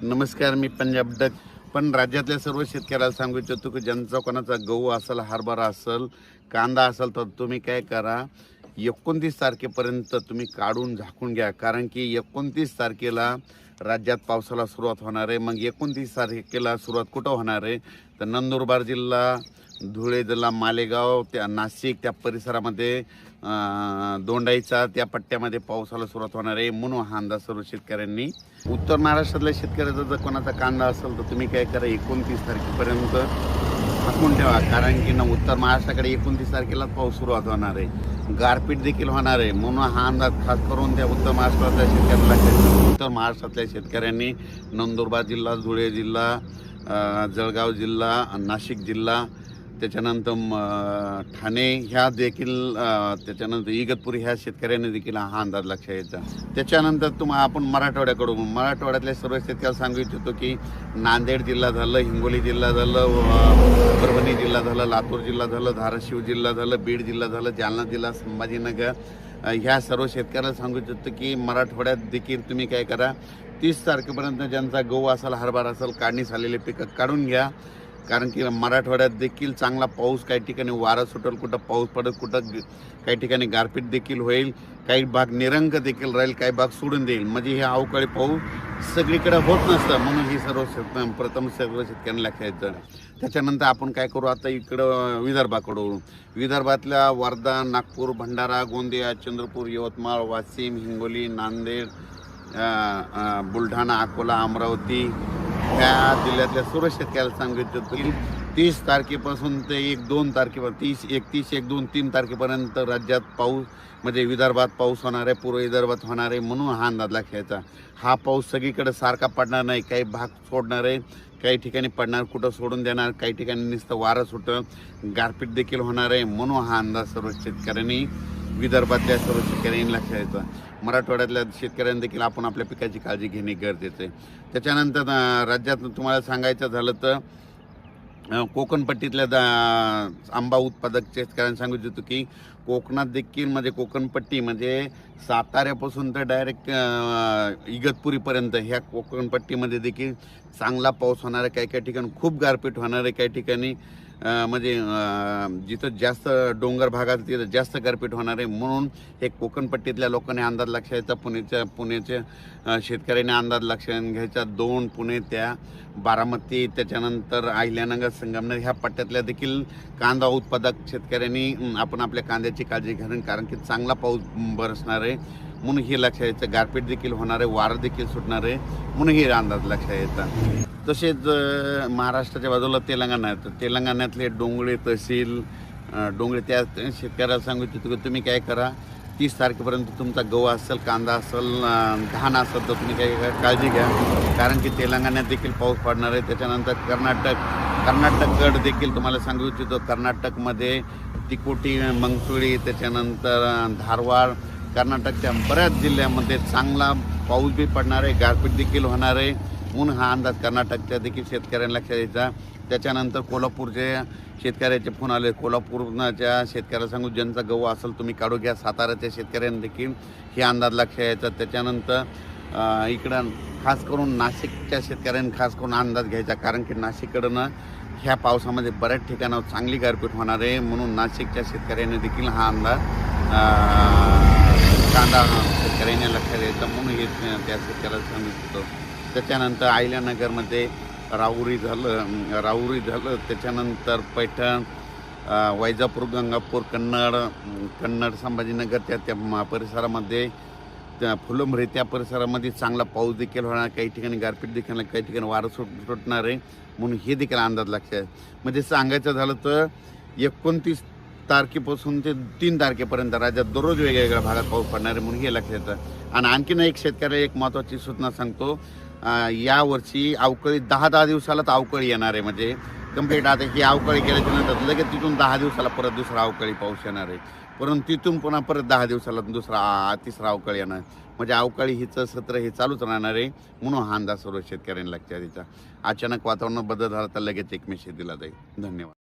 नमस्कार, मी पंजाब डक. पण राज्यातल्या सर्व शेतकऱ्याला सांगू इच्छितो की ज्यांचा कोणाचा गहू असेल, हरभरा असेल, कांदा असेल, तर तुम्ही काय करा, 29 तारखेपर्यंत तुम्ही काढून झाकून घ्या. कारण की 29 तारखेला राज्यात पावसाला सुरुवात होणार आहे. मग 29 तारखेला सुरुवात कुठं होणार आहे, तर नंदुरबार जिल्हा, धुळे जिल्हा, मालेगाव, त्या नाशिक त्या परिसरामध्ये, दोंडाईचा त्या पट्ट्यामध्ये पावसाला सुरुवात होणार आहे. म्हणून हा अंदाज सर्व शेतकऱ्यांनी. उत्तर महाराष्ट्रातल्या शेतकऱ्याचा जर कोणाचा कांदा असेल तर तुम्ही काय करा, 29 तारखेपर्यंत झाकून ठेवा. कारण की उत्तर महाराष्ट्राकडे 29 तारखेलाच पाऊस सुरुवात होणार आहे, गारपीट देखील होणार आहे. म्हणून हा अंदाज खास करून त्या उत्तर महाराष्ट्रातल्या शेतकऱ्यांना. उत्तर महाराष्ट्रातल्या शेतकऱ्यांनी नंदुरबार जिल्हा, धुळे जिल्हा, जळगाव जिल्हा, नाशिक जिल्हा, त्याच्यानंतर ठाणे ह्या देखील, त्याच्यानंतर इगतपुरी ह्या शेतकऱ्यांनी देखील हा अंदाज लक्षात यायचा. त्याच्यानंतर आपण मराठवाड्यातल्या सर्व शेतकऱ्याला सांगू इच्छितो की नांदेड जिल्हा झालं, हिंगोली जिल्हा झालं, परभणी जिल्हा झालं, लातूर जिल्हा झालं, धाराशिव जिल्हा झालं, बीड जिल्हा झालं, जालना जिल्हा, संभाजीनगर ह्या सर्व शेतकऱ्याला सांगू इच्छितो की मराठवाड्यात देखील तुम्ही काय करा, 30 तारखेपर्यंत ज्यांचा गहू असेल, हरभरा असेल, काढणी झालेले पिकं काढून घ्या. कारण की मराठवाड्यात देखील चांगला पाऊस, काही ठिकाणी वारा सुटेल, कुठं पाऊस पडत, कुठं काही ठिकाणी गारपीट देखील होईल, काही भाग निरंक देखील राहील, काही भाग सोडून देईल. म्हणजे हे अवकाळी पाऊस सगळीकडे होत नसतं. म्हणून ही सर्व सर्व शेतकऱ्यांना लक्षात येतं. त्याच्यानंतर आपण काय करू, आता इकडं विदर्भातल्या वर्धा, नागपूर, भंडारा, गोंदिया, चंद्रपूर, यवतमाळ, वाशिम, हिंगोली, नांदेड, बुलढाणा, अकोला, अमरावती ह्या जिल्ह्यातल्या सर्व शेतकऱ्याला सांगू इच्छितो की 30 तारखेपासून ते 1-2 तारखेपर्यंत, 31, 1, 2, 3 तारखेपर्यंत राज्यात पाऊस, म्हणजे विदर्भात पाऊस होणार आहे, पूर्व विदर्भात होणार आहे. म्हणून हा अंदाज लक्षात. हा पाऊस सगळीकडे सारखा पडणार नाही, काही भाग सोडणार आहे, काही ठिकाणी पडणार, कुठं सोडून देणार, काही ठिकाणी नुसतं वारं सुटं, गारपीट देखील होणार आहे. म्हणून हा अंदाज सर्व शेतकऱ्यांनी, विदर्भातल्या सर्व शेतकऱ्यांनी लक्षात यायचं. मराठवाड्यातल्या शेतकऱ्यांनी देखील आपण आपल्या पिकाची काळजी घेणे गरजेचं आहे. त्याच्यानंतर राज्यात तुम्हाला सांगायचं झालं तर कोकणपट्टीतल्या आंबा उत्पादक शेतकऱ्यांना सांगू इच्छितो की कोकणात देखील, म्हणजे कोकणपट्टी म्हणजे साताऱ्यापासून तर डायरेक्ट इगतपुरीपर्यंत ह्या कोकणपट्टीमध्ये देखील चांगला पाऊस होणार आहे. काही काही ठिकाणी खूप गारपीट होणार आहे, काही ठिकाणी म्हणजे जिथं जास्त डोंगर भागात तिथं जास्त गारपीट होणार आहे. म्हणून हे कोकणपट्टीतल्या लोकांनी अंदाज लक्षात घ्यायचा. पुण्याच्या शेतकऱ्यांनी अंदाज लक्षात घ्यायचा. दोन पुणे, त्या बारामती, त्याच्यानंतर अहिल्यानगर, संगमनेर ह्या पट्ट्यातल्या देखील कांदा उत्पादक शेतकऱ्यांनी आपण आपल्या कांद्याची काळजी घ्यावी. कारण की चांगला पाऊस बरसणार आहे, म्हणून हे लक्षात यायचं. गारपीट देखील होणार आहे, वारं देखील सुटणार आहे, म्हणून हे अंदाज लक्षात येतात. तसेच महाराष्ट्राच्या बाजूला तेलंगणा आहे, तर तेलंगणातले डोंगळे तहसील, डोंगळे त्या शेतकऱ्याला सांगू इच्छितो की तुम्ही काय करा, 30 तारखेपर्यंत तुमचा गहू असेल, कांदा असेल, धान असेल, तर तुम्ही काय काळजी घ्या. कारण की तेलंगणात देखील पाऊस पडणार आहे. त्याच्यानंतर कर्नाटककडे देखील तुम्हाला सांगू इच्छितो, कर्नाटकमध्ये तिकोटी, मंगसुळी, त्याच्यानंतर धारवाड, कर्नाटकच्या बऱ्याच जिल्ह्यामध्ये चांगला पाऊस बी पडणार आहे, गारपीट देखील होणार आहे. म्हणून हा अंदाज कर्नाटकच्या देखील शेतकऱ्यांना लक्षात यायचा. त्याच्यानंतर कोल्हापूरचे शेतकऱ्याचे फोन आले. कोल्हापूरच्या शेतकऱ्याला सांगू, ज्यांचा गहू असेल तुम्ही काढू घ्या. साताऱ्याच्या शेतकऱ्यांना देखील हे अंदाज लक्षात यायचा. त्याच्यानंतर इकडं खास करून नाशिकच्या शेतकऱ्यांनी खास करून अंदाज घ्यायचा. कारण की नाशिककडनं ह्या पावसामध्ये बऱ्याच ठिकाणावर चांगली गारपीट होणार आहे. म्हणून नाशिकच्या शेतकऱ्यांनी देखील हा अंदाज कांदा शेतकऱ्यांनी लक्षात यायचा. म्हणून हे त्या शेतकऱ्याला सांगू इच्छितो. त्याच्यानंतर अहिल्यानगरमध्ये राहुरी झालं, त्याच्यानंतर पैठण, वैजापूर, गंगापूर, कन्नड, संभाजीनगर त्या परिसरामध्ये, त्या फुलंब्री त्या परिसरामध्ये चांगला पाऊस देखील होणार. काही ठिकाणी गारपीट देखील, काही ठिकाणी वारं सुटणार आहे. म्हणून हे देखील अंदाज लक्षात. म्हणजे सांगायचं झालं तर 29 तारखेपासून ते 3 तारखेपर्यंत राज्यात दररोज वेगवेगळ्या भागात पाऊस पडणार आहे. म्हणून हे लक्षात येतं. आणि आणखीन एक शेतकऱ्याला एक महत्त्वाची सूचना सांगतो, यावर्षी अवकाळी 10 दिवसाला तर अवकाळी येणार आहे. म्हणजे कंप्लीट आता ही अवकाळी गेल्याच्या नंतर लगेच तिथून 10 दिवसाला परत दुसरा अवकाळी पाऊस येणार आहे. परंतु तिथून पुन्हा परत 10 दिवसाला तिसरा अवकाळी येणार. म्हणजे अवकाळी हिचं सत्र हे चालूच राहणार आहे. म्हणून हा अंदाज सर्व शेतकऱ्यांनी लक्षात द्यायचा. अचानक वातावरणात बदल झाला तर लगेच एक मेसेज दिला जाईल. धन्यवाद.